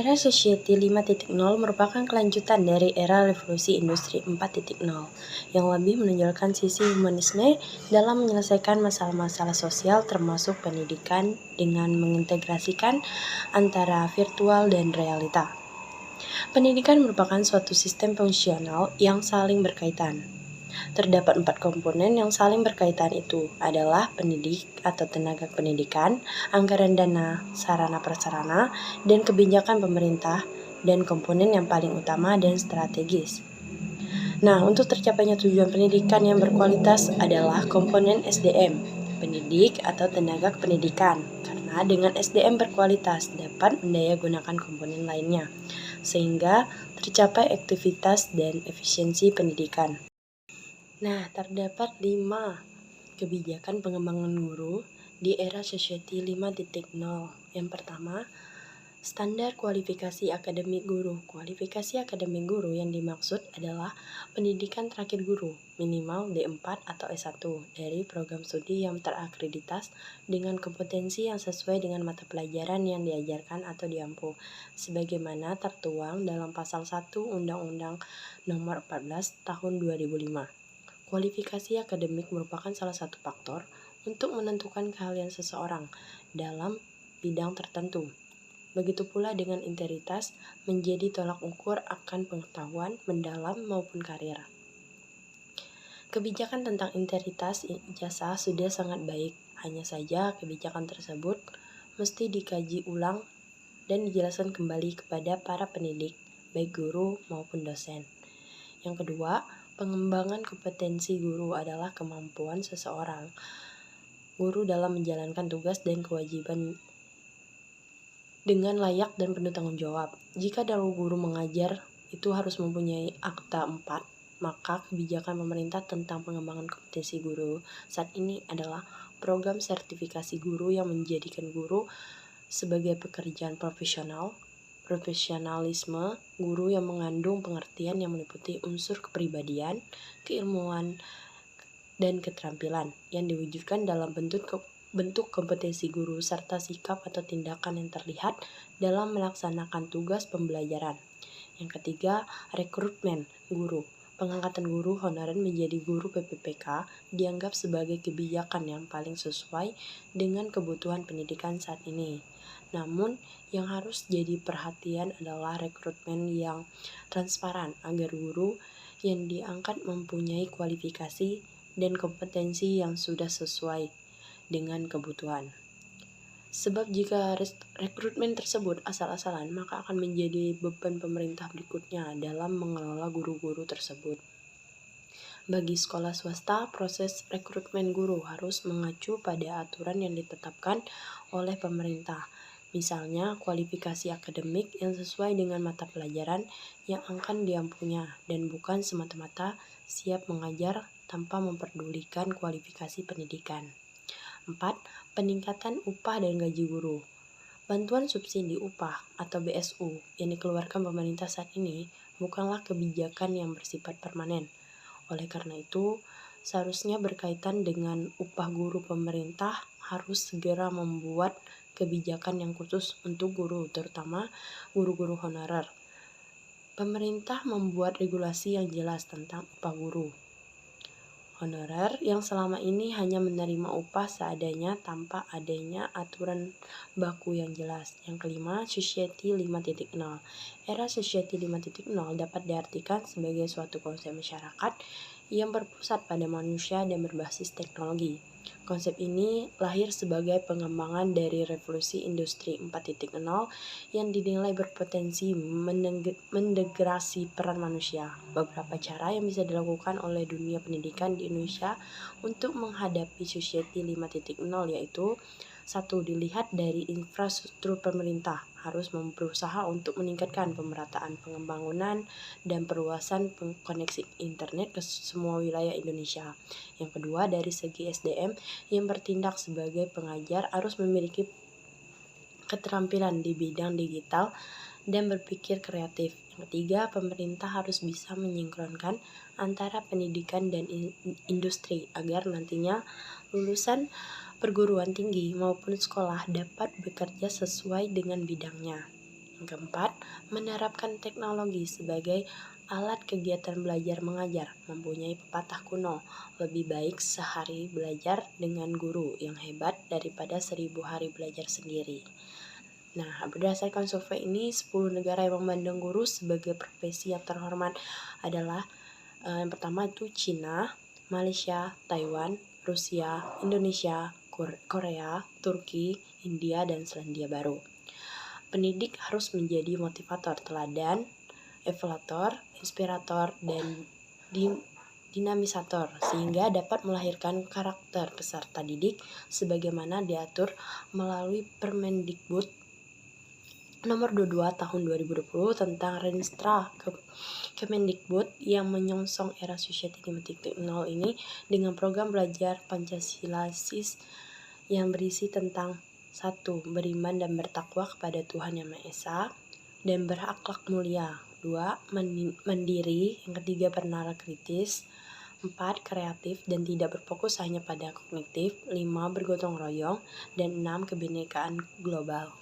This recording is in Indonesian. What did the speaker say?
Era Society 5.0 merupakan kelanjutan dari era Revolusi Industri 4.0 yang lebih menonjolkan sisi humanisme dalam menyelesaikan masalah-masalah sosial termasuk pendidikan dengan mengintegrasikan antara virtual dan realita. Pendidikan merupakan suatu sistem fungsional yang saling berkaitan. Terdapat 4 komponen yang saling berkaitan itu adalah pendidik atau tenaga pendidikan, anggaran dana, sarana prasarana, dan kebijakan pemerintah, dan komponen yang paling utama dan strategis. Nah, untuk tercapainya tujuan pendidikan yang berkualitas adalah komponen SDM, pendidik atau tenaga pendidikan, karena dengan SDM berkualitas dapat mendayagunakan komponen lainnya, sehingga tercapai aktivitas dan efisiensi pendidikan. Nah, terdapat 5 kebijakan pengembangan guru di era Society 5.0. Yang pertama, standar kualifikasi akademik guru. Kualifikasi akademik guru yang dimaksud adalah pendidikan terakhir guru, minimal D4 atau S1 dari program studi yang terakreditas dengan kompetensi yang sesuai dengan mata pelajaran yang diajarkan atau diampu, sebagaimana tertuang dalam pasal 1 Undang-Undang Nomor 14 Tahun 2005. Kualifikasi akademik merupakan salah satu faktor untuk menentukan keahlian seseorang dalam bidang tertentu. Begitu pula dengan integritas menjadi tolak ukur akan pengetahuan mendalam maupun karir. Kebijakan tentang integritas ijazah sudah sangat baik, hanya saja kebijakan tersebut mesti dikaji ulang dan dijelaskan kembali kepada para pendidik, baik guru maupun dosen. Yang kedua, pengembangan kompetensi guru adalah kemampuan seseorang guru dalam menjalankan tugas dan kewajiban dengan layak dan penuh tanggung jawab. Jika dalam guru mengajar itu harus mempunyai akta 4, maka kebijakan pemerintah tentang pengembangan kompetensi guru saat ini adalah program sertifikasi guru yang menjadikan guru sebagai pekerjaan profesionalisme guru yang mengandung pengertian yang meliputi unsur kepribadian, keilmuan, dan keterampilan yang diwujudkan dalam bentuk kompetensi guru serta sikap atau tindakan yang terlihat dalam melaksanakan tugas pembelajaran. Yang ketiga, rekrutmen guru. Pengangkatan guru honorer menjadi guru PPPK dianggap sebagai kebijakan yang paling sesuai dengan kebutuhan pendidikan saat ini. Namun, yang harus jadi perhatian adalah rekrutmen yang transparan agar guru yang diangkat mempunyai kualifikasi dan kompetensi yang sudah sesuai dengan kebutuhan. Sebab jika rekrutmen tersebut asal-asalan, maka akan menjadi beban pemerintah berikutnya dalam mengelola guru-guru tersebut. Bagi sekolah swasta, proses rekrutmen guru harus mengacu pada aturan yang ditetapkan oleh pemerintah. Misalnya, kualifikasi akademik yang sesuai dengan mata pelajaran yang akan diampunya dan bukan semata-mata siap mengajar tanpa memperdulikan kualifikasi pendidikan. 4. Peningkatan upah dan gaji guru. Bantuan subsidi upah atau BSU yang dikeluarkan pemerintah saat ini bukanlah kebijakan yang bersifat permanen. Oleh karena itu, seharusnya berkaitan dengan upah guru, pemerintah harus segera membuat kebijakan yang khusus untuk guru, terutama guru-guru honorer. Pemerintah membuat regulasi yang jelas tentang upah guru honorer yang selama ini hanya menerima upah seadanya tanpa adanya aturan baku yang jelas. Yang kelima, Society 5.0. Era Society 5.0 dapat diartikan sebagai suatu konsep masyarakat yang berpusat pada manusia dan berbasis teknologi. Konsep ini lahir sebagai pengembangan dari revolusi industri 4.0 yang dinilai berpotensi mendegrasi peran manusia. Beberapa cara yang bisa dilakukan oleh dunia pendidikan di Indonesia untuk menghadapi Society 5.0 yaitu 1. Dilihat dari infrastruktur pemerintah harus berusaha untuk meningkatkan pemerataan pembangunan dan perluasan koneksi internet ke semua wilayah Indonesia. Yang kedua, dari segi SDM yang bertindak sebagai pengajar harus memiliki keterampilan di bidang digital dan berpikir kreatif. Yang ketiga, pemerintah harus bisa menyinkronkan antara pendidikan dan industri agar nantinya lulusan perguruan tinggi maupun sekolah dapat bekerja sesuai dengan bidangnya. Yang keempat, menerapkan teknologi sebagai alat kegiatan belajar mengajar. Mempunyai pepatah kuno, lebih baik sehari belajar dengan guru yang hebat daripada 1000 hari belajar sendiri. Nah, berdasarkan survei ini, 10 negara yang memandang guru sebagai profesi yang terhormat adalah yang pertama itu Cina, Malaysia, Taiwan, Rusia, Indonesia, Korea, Turki, India, dan Selandia Baru. Pendidik harus menjadi motivator, teladan, evaluator, inspirator, dan dinamisator sehingga dapat melahirkan karakter peserta didik sebagaimana diatur melalui Permendikbud Nomor 22 Tahun 2020 tentang Renstra Kemendikbud yang menyongsong era Society 5.0 ini dengan program belajar Pancasila SIS yang berisi tentang 1. Beriman dan bertakwa kepada Tuhan Yang Maha Esa dan berakhlak mulia. 2. Mandiri. Yang ketiga, bernalar kritis. 4. Kreatif dan tidak berfokus hanya pada kognitif. 5. Bergotong royong. Dan 6. Kebinekaan global.